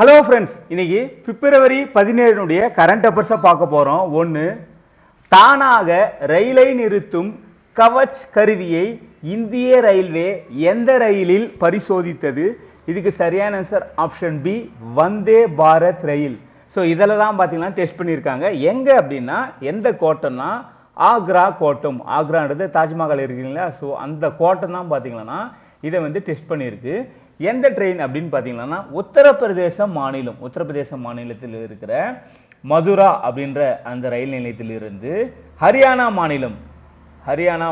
Hello friends, இன்னைக்கு பிப்ரவரி 17 current அஃபேர்ஸை பார்க்க போறோம். ஒன்று, தானாக ரயிலை நிறுத்தும் கவச் கருவியை இந்திய ரயில்வே எந்த ரயிலில் பரிசோதித்தது? இதுக்கு சரியான answer option B, Vande Bharat ரயில். ஸோ இதில் தான் பார்த்தீங்கன்னா டெஸ்ட் பண்ணியிருக்காங்க. எங்கே அப்படின்னா எந்த கோட்டம்னா ஆக்ரா கோட்டம். ஆக்ரான்றது தாஜ்மஹால் இருக்குங்களா, ஸோ அந்த கோட்டம் தான் பார்த்தீங்கன்னா இதை வந்து டெஸ்ட் பண்ணியிருக்கு. எந்த ட்ரெயின் அப்படின்னு பார்த்தீங்கன்னா உத்தரப்பிரதேச மாநிலத்தில் இருக்கிற மதுரா அப்படின்ற அந்த ரயில் நிலையத்தில் இருந்து ஹரியானா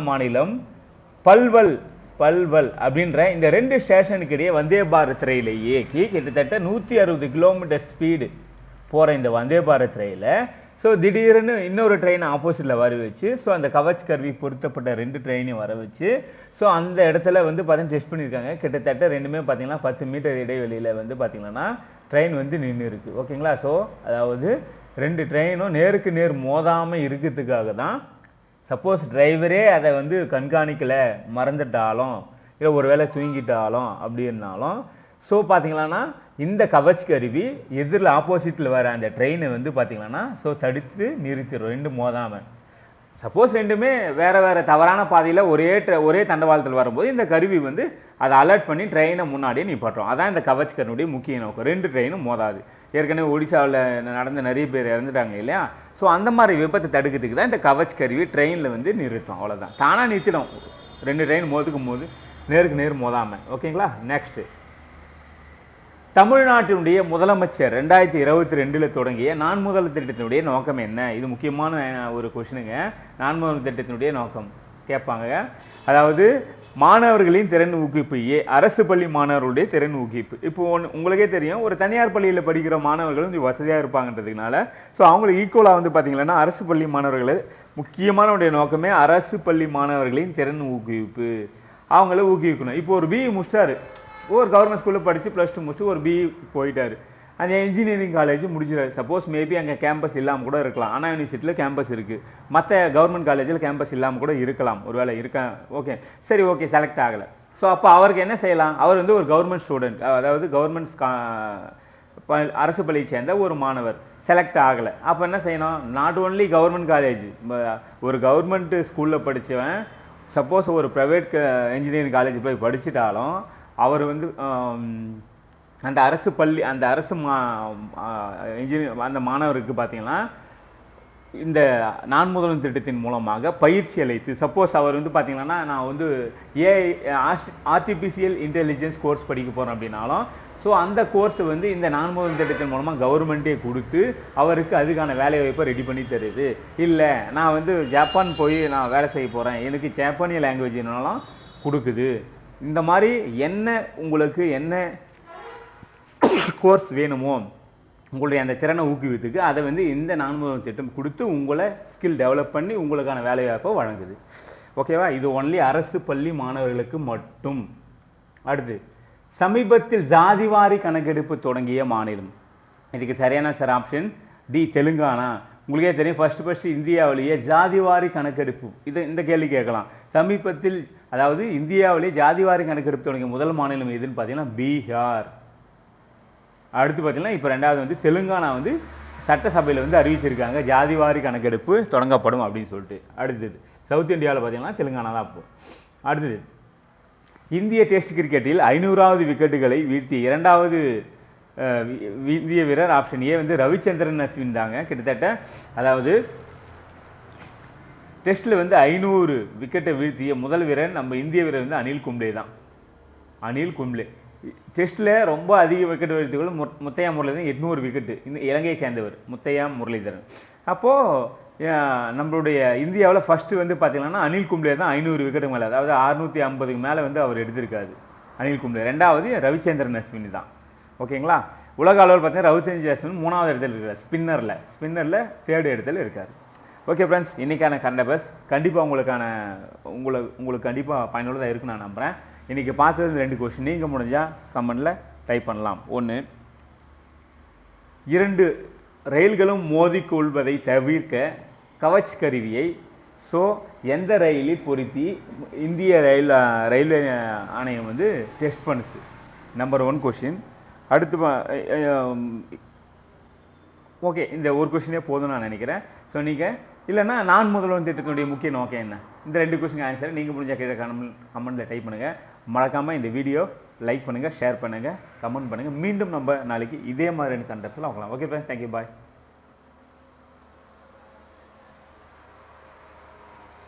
மாநிலம் பல்வல் அப்படின்ற இந்த ரெண்டு ஸ்டேஷனுக்கு இடையே வந்தே பாரத் ரயிலை இயக்கி கிட்டத்தட்ட 160 கிலோமீட்டர் ஸ்பீடு போகிற இந்த வந்தே பாரத் ரயிலை ஸோ திடீர்னு இன்னொரு ட்ரெயின் ஆப்போசிட்டில் வர வச்சு, ஸோ அந்த கவச் கருவி பொருத்தப்பட்ட ரெண்டு ட்ரெயினையும் வர வச்சு, ஸோ அந்த இடத்துல வந்து பார்த்தீங்கன்னா டெஸ்ட் பண்ணியிருக்காங்க. கிட்டத்தட்ட ரெண்டுமே பார்த்தீங்கன்னா 10 மீட்டர் இடைவெளியில் வந்து பார்த்தீங்கன்னா ட்ரெயின் வந்து நின்று இருக்கு. ஓகேங்களா? ஸோ அதாவது ரெண்டு ட்ரெயினும் நேருக்கு நேர் மோதாமல் இருக்கிறதுக்காக தான். சப்போஸ் டிரைவரே அதை வந்து கண்காணிக்கலை, மறந்துட்டாலும் இல்லை ஒரு வேளை தூங்கிட்டாலும் அப்படின்னாலும் ஸோ பார்த்தீங்கன்னா இந்த கவச் கருவி எதிரில் ஆப்போசிட்டில் வர அந்த ட்ரெயினை வந்து பார்த்தீங்கன்னா ஸோ தடுத்து நிறுத்திடும், ரெண்டு மோதாமல். சப்போஸ் ரெண்டுமே வேறு தவறான பாதையில் ஒரே தண்டவாளத்தில் வரும்போது இந்த கருவி வந்து அதை அலர்ட் பண்ணி ட்ரெயினை முன்னாடியே நிப்பாட்டுறோம். அதான் இந்த கவச் கருவியுடைய முக்கிய நோக்கம். ரெண்டு ட்ரெயினும் மோதாது. ஏற்கனவே ஒடிசாவில் நடந்த நிறைய பேர் இறந்துட்டாங்க இல்லையா, ஸோ அந்த மாதிரி விபத்தை தடுக்கிறதுக்கு தான் இந்த கவச் கருவி ட்ரெயினில் வந்து நிறுத்தும். அவ்வளோதான், தானாக நிறுத்திடும். ரெண்டு ட்ரெயின் மோதுக்கும் போது நேருக்கு நேர் மோதாமல். ஓகேங்களா? நெக்ஸ்ட்டு, தமிழ்நாட்டினுடைய முதலமைச்சர் 2022 தொடங்கிய நான் முதல் திட்டத்தினுடைய நோக்கம் என்ன? இது முக்கியமான ஒரு கொஸ்டினுங்க. நான் முதல் திட்டத்தினுடைய நோக்கம் கேட்பாங்க. அதாவது மாணவர்களின் திறன் ஊக்குவிப்பு. அரசு பள்ளி மாணவர்களுடைய திறன் ஊக்குவிப்பு. இப்போ உங்களுக்கே தெரியும், ஒரு தனியார் பள்ளியில் படிக்கிற மாணவர்களும் கொஞ்சம் வசதியாக இருப்பாங்கன்றதுனால ஸோ அவங்களுக்கு ஈக்குவலாக வந்து பார்த்தீங்கன்னா அரசு பள்ளி மாணவர்கள் முக்கியமான நோக்கமே அரசு பள்ளி மாணவர்களின் திறன் ஊக்குவிப்பு. அவங்கள ஊக்குவிக்கணும். இப்போ ஒரு பிஇ முடிச்சிட்டாரு, ஒரு கவர்மெண்ட் ஸ்கூலில் படித்து +2 முடிச்சு ஒரு பிஇ போயிட்டார், அந்த இன்ஜினியரிங் காலேஜ் முடிச்சிடாரு. சப்போஸ் மேபி அங்கே கேம்பஸ் இல்லாமல் கூட இருக்கலாம். அண்ணா யூனிவர்சிட்டியில் கேம்பஸ் இருக்குது, மற்ற கவர்மெண்ட் காலேஜில் கேம்பஸ் இல்லாமல் கூட இருக்கலாம். ஒரு வேளை ஓகே சரி, ஓகே செலக்ட் ஆகலை. ஸோ அப்போ அவருக்கு என்ன செய்யலாம்? அவர் வந்து ஒரு கவர்மெண்ட் ஸ்டூடெண்ட், அதாவது கவர்மெண்ட் அரசு பள்ளியை சேர்ந்த ஒரு மாணவர் செலக்ட் ஆகலை. அப்போ என்ன செய்யணும்? நாட் ஓன்லி கவர்மெண்ட் காலேஜ், ஒரு கவர்மெண்ட் ஸ்கூலில் படித்தவன் சப்போஸ் ஒரு ப்ரைவேட் இன்ஜினியரிங் காலேஜ் போய் படிச்சுட்டாலும் அவர் வந்து அந்த அரசு பள்ளி அந்த அரசு இன்ஜினியர் அந்த மாணவருக்கு பார்த்தீங்கன்னா இந்த நான் முதல்வன் திட்டத்தின் மூலமாக பயிற்சி அளித்து, சப்போஸ் அவர் வந்து பார்த்தீங்கன்னா நான் வந்து ஆர்டிஃபிஷியல் இன்டெலிஜென்ஸ் கோர்ஸ் படிக்க போகிறேன் அப்படின்னாலும் ஸோ அந்த கோர்ஸ் வந்து இந்த நான் முதல்வன் திட்டத்தின் மூலமாக கவர்மெண்ட்டே கொடுத்து அவருக்கு அதுக்கான வேலை வாய்ப்பை ரெடி பண்ணி தருது. இல்லை நான் வந்து ஜப்பான் போய் நான் வேலை செய்ய போகிறேன், எனக்கு ஜப்பானிய லாங்குவேஜ்னாலும் கொடுக்குது. இந்த மாதிரி உங்களுக்கு என்ன கோர்ஸ் வேணுமோ உங்களுடைய அந்த திறனை ஊக்குவித்துக்கு அதை வந்து இந்த நான் முதல்வன் திட்டம் கொடுத்து உங்களை ஸ்கில் டெவலப் பண்ணி உங்களுக்கான வேலைவாய்ப்பை வழங்குது. ஓகேவா? இது ஒன்லி அரசு பள்ளி மாணவர்களுக்கு மட்டும். அடுத்து, சமீபத்தில் ஜாதிவாரி கணக்கெடுப்பு தொடங்கிய மாநிலம். இதுக்கு சரியான சார் ஆப்ஷன் டி, தெலுங்கானா. உங்களுக்கே தெரியும், ஃபர்ஸ்ட் இந்தியாவிலேயே ஜாதிவாரி கணக்கெடுப்பு. இந்த கேள்வி கேட்கலாம். சமீபத்தில், அதாவது இந்தியாவிலேயே ஜாதிவாரி கணக்கெடுப்பு தொடங்கிய முதல் மாநிலம் எதுன்னு பார்த்தீங்கன்னா பீகார். அடுத்து பார்த்தீங்கன்னா இப்போ ரெண்டாவது வந்து தெலுங்கானா வந்து சட்டசபையில் வந்து அறிவிச்சிருக்காங்க ஜாதிவாரி கணக்கெடுப்பு தொடங்கப்படும் அப்படின்னு சொல்லிட்டு. அடுத்தது சவுத் இந்தியாவில் பார்த்தீங்கன்னா தெலுங்கானா தான். அப்போ அடுத்தது, இந்திய டெஸ்ட் கிரிக்கெட்டில் 500வது விக்கெட்டுகளை வீழ்த்திய இரண்டாவது இந்திய வீரர் ஆப்ஷன் ஏ வந்து ரவிச்சந்திரன் அஸ்வின் தாங்க. கிட்டத்தட்ட அதாவது டெஸ்ட்டில் வந்து 500 விக்கெட்டை வீழ்த்திய முதல் வீரர் நம்ம இந்திய வீரர் வந்து அனில் கும்ப்ளே தான். அனில் கும்ப்ளே டெஸ்ட்டில் ரொம்ப அதிக விக்கெட் வீழ்த்திகள் முத்தையா முரளிதரன் 800 விக்கெட்டு, இந்த இலங்கையை சேர்ந்தவர் முத்தையா முரளிதரன். அப்போது நம்மளுடைய இந்தியாவில் ஃபஸ்ட்டு வந்து பார்த்தீங்கன்னா அனில் கும்ப்ளே தான் 500 விக்கெட்டு மேலே, அதாவது 650க்கு மேலே வந்து அவர் எடுத்திருக்காரு அனில் கும்ப்ளே. ரெண்டாவது ரவிச்சந்திரன் அஸ்வின் தான். ஓகேங்களா? உலக அளவில் பார்த்தீங்கன்னா ரவிச்சந்திரன் அஸ்வின் 3வது இடத்துல இருக்கார். ஸ்பின்னரில் 3rd இடத்துல இருக்கார். ஓகே ஃப்ரெண்ட்ஸ், இன்றைக்கான கரண்ட் அஃபேர்ஸ் கண்டிப்பாக உங்களுக்கு கண்டிப்பாக பயனுள்ளதாக இருக்குன்னு நான் நம்புகிறேன். இன்றைக்கி பார்த்தது 2 கொஸ்டின். நீங்கள் முடிஞ்சால் கமெண்டில் டைப் பண்ணலாம். 1, 2 ரயில்களும் மோதிக்கொள்வதை தவிர்க்க கவச் கருவியை ஸோ எந்த ரயிலில் பொருத்தி இந்திய ரயில்வே ஆணையம் வந்து டெஸ்ட் பண்ணுச்சு? Number 1 question. அடுத்து ஓகே, இந்த ஒரு கொஸ்டினே போதும் நான் நினைக்கிறேன். ஸோ நீங்கள் இல்லைன்னா நான் முதல்வன் திட்டத்தினுடைய முக்கிய நோக்கம் என்ன, இந்த 2 கொஸ்டின் ஆன்சர் நீங்கள் முடிஞ்ச கீழே கமெண்ட்டில் டைப் பண்ணுங்கள். மறக்காமல் இந்த வீடியோ லைக் பண்ணுங்கள், ஷேர் பண்ணுங்கள், கமெண்ட் பண்ணுங்கள். மீண்டும் நம்ம நாளைக்கு இதே மாதிரியான கண்டென்ட்ஸில் பார்க்கலாம். ஓகே ஃப்ரெண்ட்ஸ், தேங்க்யூ, பாய்.